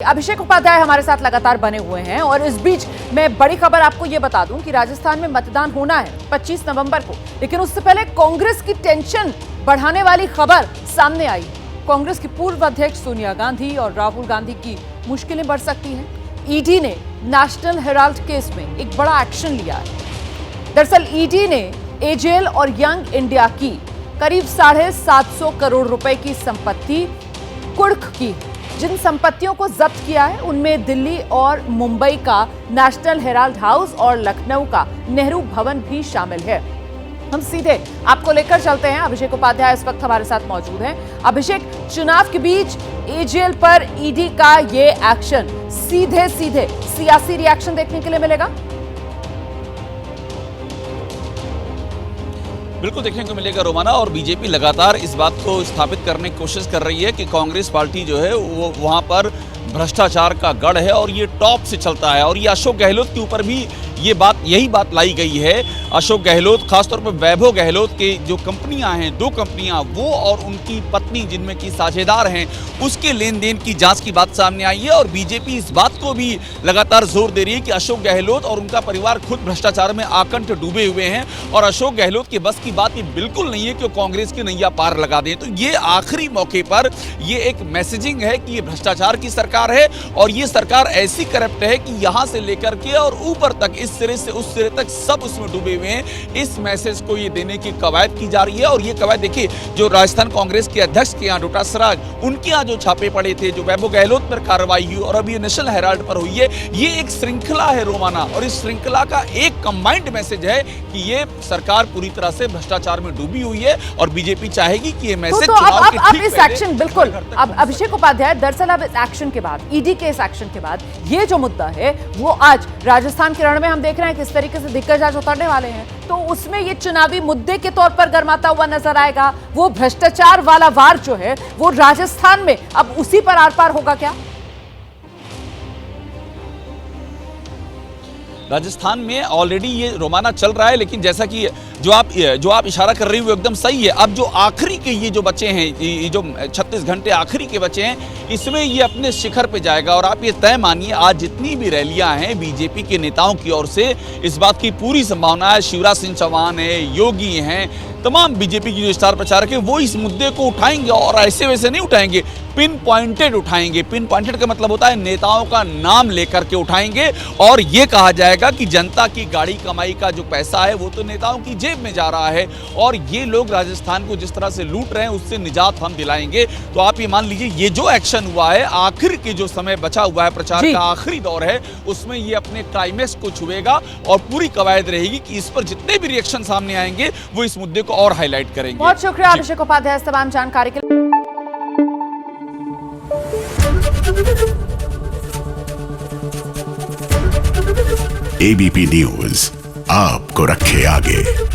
अभिषेक उपाध्याय हमारे साथ लगातार बने हुए हैं और इस बीच मैं बड़ी खबर आपको यह बता दूं कि राजस्थान में मतदान होना है 25 नवंबर को, लेकिन उससे पहले कांग्रेस की टेंशन बढ़ाने वाली खबर सामने आई। कांग्रेस की पूर्व अध्यक्ष सोनिया गांधी और राहुल गांधी की मुश्किलें बढ़ सकती हैं। ईडी ने नेशनल हेराल्ड केस में एक बड़ा एक्शन लिया है। दरअसल ईडी ने एजेएल और यंग इंडिया की करीब 750 करोड़ रुपए की संपत्ति कुर्क की। जिन संपत्तियों को जब्त किया है उनमें दिल्ली और मुंबई का नेशनल हेराल्ड हाउस और लखनऊ का नेहरू भवन भी शामिल है। हम सीधे आपको लेकर चलते हैं। अभिषेक उपाध्याय इस वक्त हमारे साथ मौजूद हैं। अभिषेक, चुनाव के बीच एजेएल पर ईडी का ये एक्शन सीधे सियासी रिएक्शन देखने के लिए मिलेगा? बिल्कुल देखने को मिलेगा रोमाना, और बीजेपी लगातार इस बात को स्थापित करने की कोशिश कर रही है कि कांग्रेस पार्टी जो है वो वहां पर भ्रष्टाचार का गढ़ है और ये टॉप से चलता है। और ये अशोक गहलोत के ऊपर भी यही बात लाई गई है। अशोक गहलोत, खासतौर पर वैभव गहलोत के जो कंपनियां हैं, 2 कंपनियां, वो और उनकी पत्नी जिनमें की साझेदार हैं, उसके लेन देन की जांच की बात सामने आई है। और बीजेपी इस बात को भी लगातार जोर दे रही है कि अशोक गहलोत और उनका परिवार खुद भ्रष्टाचार में आकंठ डूबे हुए हैं और अशोक गहलोत के बस की बात ये बिल्कुल नहीं है कि कांग्रेस की नैया पार लगा दें। तो ये आखिरी मौके पर ये एक मैसेजिंग है कि ये भ्रष्टाचार की सरकार है और ये सरकार ऐसी करप्ट है कि यहां से लेकर के और ऊपर तक, इस सिरे से उस सिरे तक सब उसमें डूबे हुए हैं। इस मैसेज को ये देने की कवायद की जा रही है। और ये कवायद देखिए, जो राजस्थान कांग्रेस के अध्यक्ष के यहाँ डोटासरा, उनके यहाँ जो छापे पड़े थे, जो वैभव गहलोत पर कार्रवाई हुई और अभी नेशनल हेराल्ड पर हुई है, ये एक श्रृंखला है रोमाना। और इस श्रृंखला का एक कंबाइंड मैसेज है कि ये सरकार पूरी तरह से भ्रष्टाचार में डूबी हुई है और बीजेपी चाहेगी कि ये मैसेज चुनाव के ठीक इस एक्शन बिल्कुल। अब अभिषेक उपाध्याय, दरअसल अब इस एक्शन के बाद, ईडी के इस एक्शन के बाद, ये जो मुद्दा है वो आज राजस्थान के रण में हम देख रहे हैं किस तरीके से दिग्गज आज उतरने वाले हैं। तो उसमें ये चुनावी मुद्दे के तौर पर गरमाता हुआ नजर आएगा। वो भ्रष्टाचार वाला वार जो है वो राजस्थान में अब उसी पर आर पार होगा क्या? राजस्थान में ऑलरेडी ये रोमाना चल रहा है, लेकिन जैसा कि जो आप इशारा कर रही हो वो एकदम सही है। अब जो आखिरी के ये जो बचे हैं, ये जो 36 घंटे आखिरी के बचे हैं, इसमें ये अपने शिखर पे जाएगा। और आप ये तय मानिए, आज जितनी भी रैलियां हैं बीजेपी के नेताओं की ओर से, इस बात की पूरी संभावना है, शिवराज सिंह चौहान है, योगी हैं, तमाम बीजेपी की जो स्टार प्रचारक है, वो इस मुद्दे को उठाएंगे और ऐसे वैसे नहीं उठाएंगे, पिन पॉइंटेड उठाएंगे। पिन पॉइंटेड का मतलब होता है नेताओं का नाम लेकर के उठाएंगे और ये कहा जाएगा कि जनता की गाड़ी कमाई का जो पैसा है वो तो नेताओं की जेब में जा रहा है और ये लोग राजस्थान को जिस तरह से लूट रहे हैं उससे निजात हम दिलाएंगे। तो आप ये मान लीजिए, ये जो एक्शन हुआ है, आखिर के जो समय बचा हुआ है, प्रचार का आखिरी दौर है, उसमें ये अपने क्लाइमेक्स को छुएगा और पूरी कवायद रहेगी कि इस पर जितने भी रिएक्शन सामने आएंगे वो इस मुद्दे को और हाईलाइट करेंगे। बहुत शुक्रिया अभिषेक उपाध्याय तमाम जानकारी के लिए। एबीपी न्यूज आपको रखे आगे।